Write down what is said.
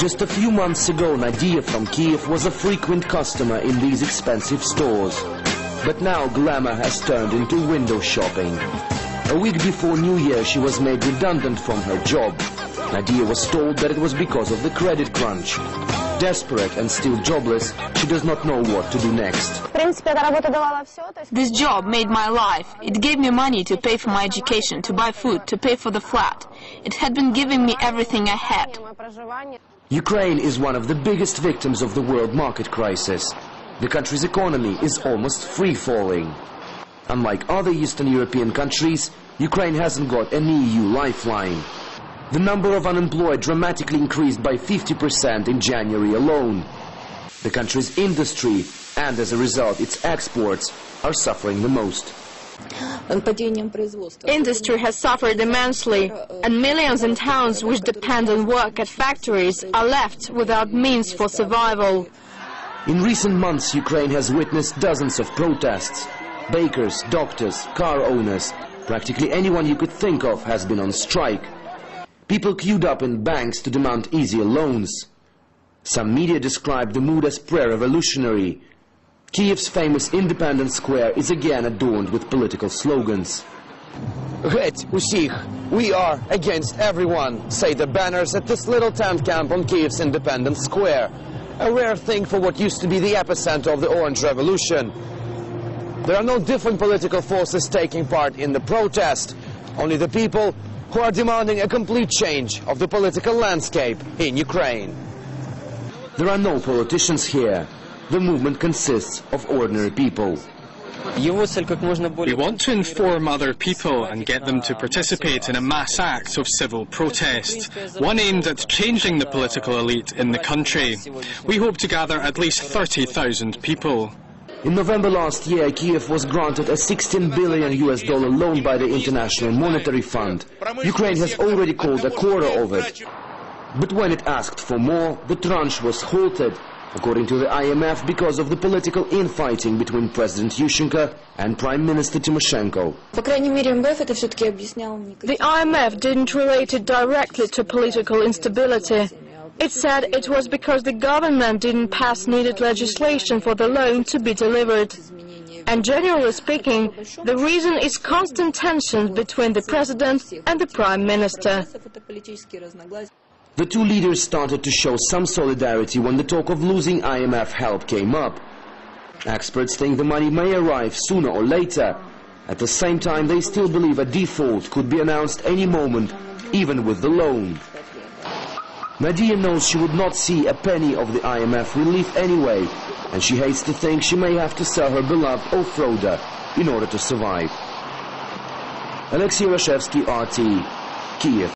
Just a few months ago, Nadia from Kiev was a frequent customer in these expensive stores. But now glamour has turned into window shopping. A week before New Year, she was made redundant from her job. Nadia was told that it was because of the credit crunch. Desperate and still jobless, she does not know what to do next. This job made my life. It gave me money to pay for my education, to buy food, to pay for the flat. It had been giving me everything I had. Ukraine is one of the biggest victims of the world market crisis. The country's economy is almost free-falling. Unlike other Eastern European countries, Ukraine hasn't got an EU lifeline. The number of unemployed dramatically increased by 50% in January alone. The country's industry, and as a result its exports, are suffering the most. Industry has suffered immensely, and millions in towns which depend on work at factories are left without means for survival. In recent months, Ukraine has witnessed dozens of protests. Bakers, doctors, car owners, practically anyone you could think of has been on strike. People queued up in banks to demand easier loans. Some media describe the mood as pre-revolutionary. Kiev's famous Independence Square is again adorned with political slogans. Геть усіх! We are against everyone, say the banners at this little tent camp on Kiev's Independence Square. A rare thing for what used to be the epicenter of the Orange Revolution. There are no different political forces taking part in the protest, only the people who are demanding a complete change of the political landscape in Ukraine. There are no politicians here. The movement consists of ordinary people. We want to inform other people and get them to participate in a mass act of civil protest, one aimed at changing the political elite in the country. We hope to gather at least 30,000 people. In November last year, Kiev was granted a $16 billion loan by the International Monetary Fund. Ukraine has already called a quarter of it. But when it asked for more, the tranche was halted, according to the IMF, because of the political infighting between President Yushchenko and Prime Minister Tymoshenko. The IMF didn't relate it directly to political instability. It said it was because the government didn't pass needed legislation for the loan to be delivered. And generally speaking, the reason is constant tensions between the President and the Prime Minister. The two leaders started to show some solidarity when the talk of losing IMF help came up. Experts think the money may arrive sooner or later. At the same time, they still believe a default could be announced any moment, even with the loan. Nadia knows she would not see a penny of the IMF relief anyway, and she hates to think she may have to sell her beloved off-roader in order to survive. Alexei Rashevsky, RT, Kiev.